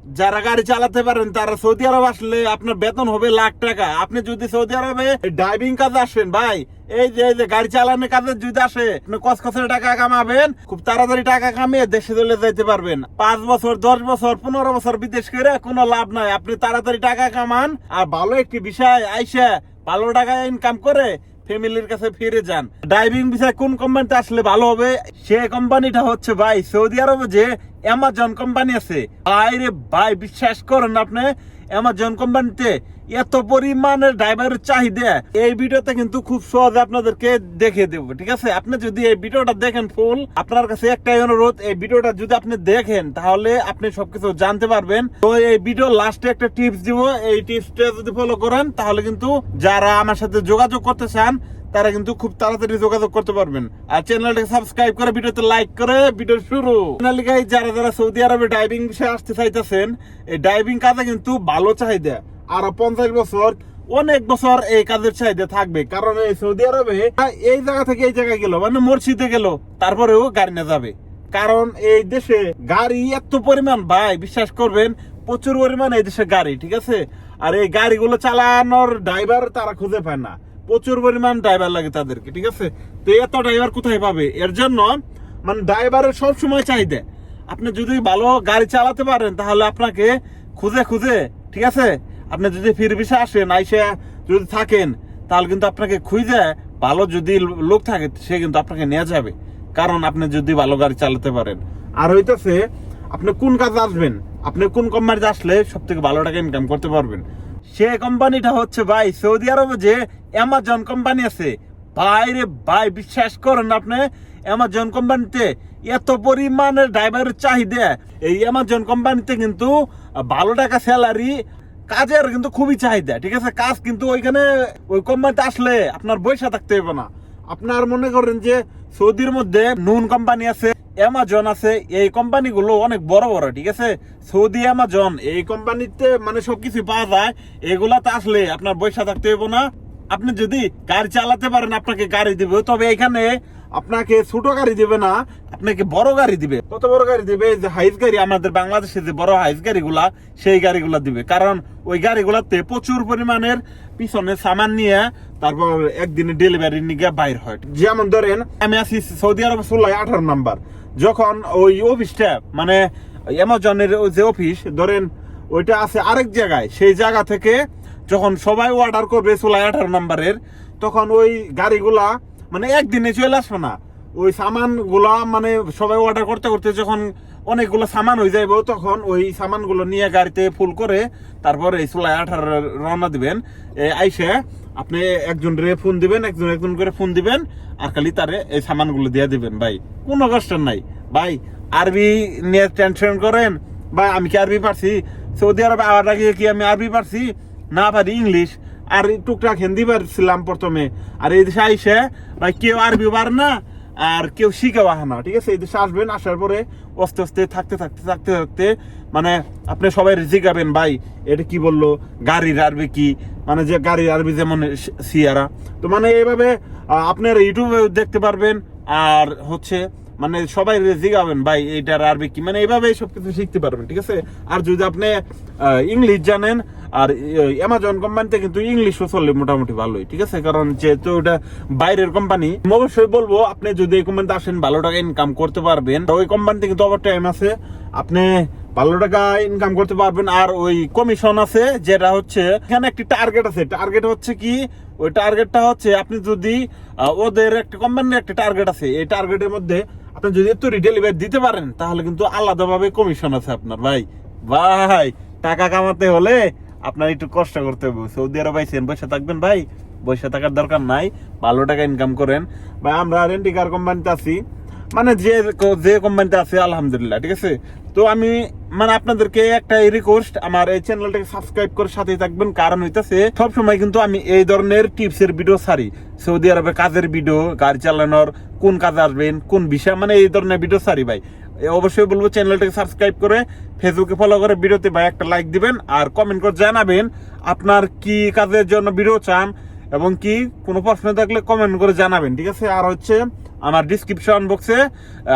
যারা গাড়ি চালাতে পারেন তারা সৌদি আরব আসলে আপনার বেতন হবে লাখ টাকা। আপনি যদি সৌদি আরবে ড্রাইভিং কাজে আসেন ভাই, এই যে গাড়ি চালানোর কাজে যদি আসে, আপনি কসকসের টাকা কামাবেন, খুব তাড়াতাড়ি টাকা কামিয়ে দেশে চলে যেতে পারবেন। 5 বছর 10 বছর 15 বছর বিদেশ করে কোনো লাভ নাই। আপনি তাড়াতাড়ি টাকা কামান আর ভালো একটি বিষয় আইসা ভালো টাকা ইনকাম করে ফ্যামিলির কাছে ফিরে যান। ড্রাইভিং বিষয় কোন কোম্পানিতে আসলে ভালো হবে, সে কোম্পানিটা হচ্ছে ভাই সৌদি আরবে যে অ্যামাজন কোম্পানি আছে। ভাই রে ভাই, বিশ্বাস করেন আপনি, অ্যামাজন কোম্পানিতে এত পরিমাণের ড্রাইভারের চাহিদা। এই ভিডিওতে কিন্তু খুব সহজে আপনাদেরকে দেখিয়ে দেবো, ঠিক আছে? আপনি যদি এই ভিডিওটা দেখেন ফুল, আপনার কাছে একটাই অনুরোধ, এই ভিডিওটা যদি আপনি দেখেন তাহলে আপনি সবকিছু জানতে পারবেন। তো এই ভিডিও লাস্টে একটা টিপস দিব, এই টিপসটা যদি ফলো করেন তাহলে কিন্তু যারা আমার সাথে যোগাযোগ করতে চান তারা কিন্তু খুব তাড়াতাড়ি যোগাযোগ করতে পারবেন। আর চ্যানেলটাকে সাবস্ক্রাইব করে ভিডিওতে লাইক করে ভিডিও শুরু। যারা যারা সৌদি আরবে ড্রাইভিং বিষয়ে আসতে চাইতেছেন, এই ড্রাইভিং কাজে কিন্তু ভালো চাহিদা। আর 50 বছর অনেক বছর এই কাজের চাহিদা থাকবে, কারণ এই সৌদি আরবে এই জায়গা থেকে এই জায়গায় গেল মানে মসজিদে গেল, তারপরেও গাড়ি না যাবে। কারণ এই দেশে গাড়ি এত পরিমাণ ভাই, বিশ্বাস করবেন প্রচুর পরিমাণ এই দেশে গাড়ি, ঠিক আছে? আর এই গাড়িগুলো চালানোর ড্রাইভার তারা খুঁজে পায় না, প্রচুর পরিমাণ ড্রাইভার লাগে তাদেরকে, ঠিক আছে? তো এত ড্রাইভার কোথায় পাবে? এর জন্য মানে ড্রাইভারের সবসময় চাহিদা। আপনি যদি ভালো গাড়ি চালাতে পারেন তাহলে আপনাকে খুঁজে খুঁজে, ঠিক আছে, আপনি যদি ফির ভিসা আসেন আইসা যদি থাকেন তাহলে কিন্তু আপনাকে খুঁজে ভালো যদি লোক থাকে সে কিন্তু আপনাকে নিয়ে যাবে, কারণ আপনি যদি ভালো গাড়ি চালাতে পারেন। আর হইতেছে আপনি কোন কাজে আসবেন, আপনি কোন কোম্পানিতে আসলে সব থেকে ভালো টাকা ইনকাম করতে পারবেন, সে কোম্পানিটা হচ্ছে ভাই সৌদি আরবে যে অ্যামাজন কোম্পানি আছে। ভাই রে ভাই, বিশ্বাস করেন আপনি, অ্যামাজন কোম্পানিতে এত পরিমাণের ড্রাইভারের চাহিদা। এই অ্যামাজন কোম্পানিতে কিন্তু ভালো টাকা স্যালারি, কাজের কিন্তু খুবই চাহিদা, ঠিক আছে? কাজ কিন্তু ওইখানে ওই কোম্পানিতে আসলে আপনার বৈশা থাকতে হবে না। আপনার মনে করেন যে সৌদির মধ্যে নুন কোম্পানি আছে, অ্যামাজন আছে, এই কোম্পানিগুলো অনেক বড় বড়, ঠিক আছে? সৌদি অ্যামাজন এই কোম্পানিতে মানে সবকিছু পাওয়া যায়। এগুলাতে আসলে আপনার বৈশা থাকতে হবে না। আপনি যদি গাড়ি চালাতে পারেন আপনাকে গাড়ি দিবে, তবে এখানে আপনাকে ছোট গাড়ি দিবে না, আপনাকে বড় গাড়ি দিবে। কত বড় গাড়ি দিবে? যে হাইস গাড়ি, আমাদের বাংলাদেশে যে বড় হাইস গাড়িগুলা, সেই গাড়িগুলা দিবে। কারণ ওই গাড়িগুলাতে প্রচুর পরিমাণের পিছনে সামান নিয়ে তারপর একদিনে ডেলিভারি নিয়ে বাইর হয়। যেমন ধরেন আমি আছি সৌদি আরব 18 নাম্বার, যখন ওই অফিসটা মানে অ্যামাজনের যে অফিস ধরেন ওইটা আছে আরেক জায়গায়, সেই জায়গা থেকে যখন সবাই অর্ডার করবে 18 নাম্বারের, তখন ওই গাড়িগুলা মানে একদিনে চলে আসবে না। ওই সামান গুলা মানে সবাই অর্ডার করতে করতে যখন অনেকগুলো সামান হয়ে যাইব, তখন ওই সামান গুলো নিয়ে গাড়িতে ফুল করে তারপরে 18 রওনা দিবেন। আইসে আপনি একজন রে ফোন দিবেন, একজন করে ফোন দিবেন, আর খালি তারে এই সামান গুলো দিয়ে দিবেন। ভাই কোনো কষ্ট নাই ভাই। আরবি নিয়ে টেনশন করেন ভাই, আমি কি আরবি পারছি? সৌদি আরবে আওয়ার আগে কি আমি আরবি পারছি? না পারি ইংলিশ আর টুকটাক হিন্দি পারছিলাম প্রথমে। আর এই দেশে আইসে ভাই কেউ আরবি পারে না আর কেউ শিখেও আহে না, ঠিক আছে? এই দেশে আসবেন, আসার পরে আস্তে আস্তে থাকতে মানে আপনি সবাই জিগাবেন ভাই এটা কি বললো, গাড়ির আরবি কি, মানে যে গাড়ির আরবি যেমন সিয়ারা। তো মানে এইভাবে আপনার ইউটিউবে দেখতে পারবেন। আর হচ্ছে মানে সবাই জিগাবেন ভাই এইটার আরবি কি, মানে এইভাবে সবকিছু শিখতে পারবেন, ঠিক আছে? আর যদি আপনি ইংলিশ জানেন, আর অ্যামাজন কোম্পানিতে কিন্তু ইংলিশও চলে মোটামুটি ভালোই, ঠিক আছে? কারণ যেহেতু ওটা বাইরের কোম্পানি, অবশ্যই বলবো আপনি যদি এই কোম্পানিতে আসেন ভালো টাকা ইনকাম করতে পারবেন। ওই কোম্পানিতে কিন্তু ওভার টাইম আছে, আপনি ভালো টাকা ইনকাম করতে পারবেন। আর ওই কমিশন আছে, যেটা হচ্ছে এখানে একটি টার্গেট আছে। টার্গেট হচ্ছে কি, ওই টার্গেটটা হচ্ছে আপনি যদি ওদের একটা কোম্পানির একটা টার্গেট আছে, এই টার্গেটের মধ্যে আপনি যদি একটু ডেলিভারি দিতে পারেন তাহলে কিন্তু আলাদাভাবে কমিশন আছে আপনার। ভাই ভাই টাকা কামাতে হলে আপনার একটু কষ্ট করতে হবে। সৌদি আরব আইছেন বসে থাকবেন ভাই, বসে থাকার দরকার নাই, ভালো টাকা ইনকাম করেন ভাই। আমরা রেন্টিকার কোম্পানিতে আছি, মানে যে কোম্পানিতে আছে আলহামদুলিল্লাহ, ঠিক আছে? তো আমি মানে আপনাদেরকে একটা রিকোয়েস্ট, আমার এই চ্যানেলটাকে সাবস্ক্রাইব করে সাথেই থাকবেন। কারণ হইতেছে সবসময় কিন্তু আমি এই ধরনের টিপসের ভিডিও ছাড়ি, সৌদি আরবে কাজের ভিডিও, গাড়ি চালানোর, কোন কাজে আসবেন, কোন বিষয়, মানে এই ধরনের ভিডিও ছাড়ি ভাই। অবশ্যই বলবো চ্যানেলটাকে সাবস্ক্রাইব করে ফেসবুকে ফলো করে ভিডিওতে ভাই একটা লাইক দিবেন, আর কমেন্ট করে জানাবেন আপনার কি কাজের জন্য ভিডিও চান, এবং কি কোনো প্রশ্ন থাকলে কমেন্ট করে জানাবেন, ঠিক আছে? আর হচ্ছে আমার ডিসক্রিপশন বক্সে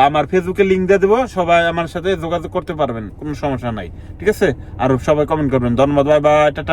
আমার ফেসবুকে লিংক দিয়ে দেবো, সবাই আমার সাথে যোগাযোগ করতে পারবেন, কোনো সমস্যা নাই। ঠিক আছে, আর সবাই কমেন্ট করবেন। ধন্যবাদ, বাই বাই, টাটা।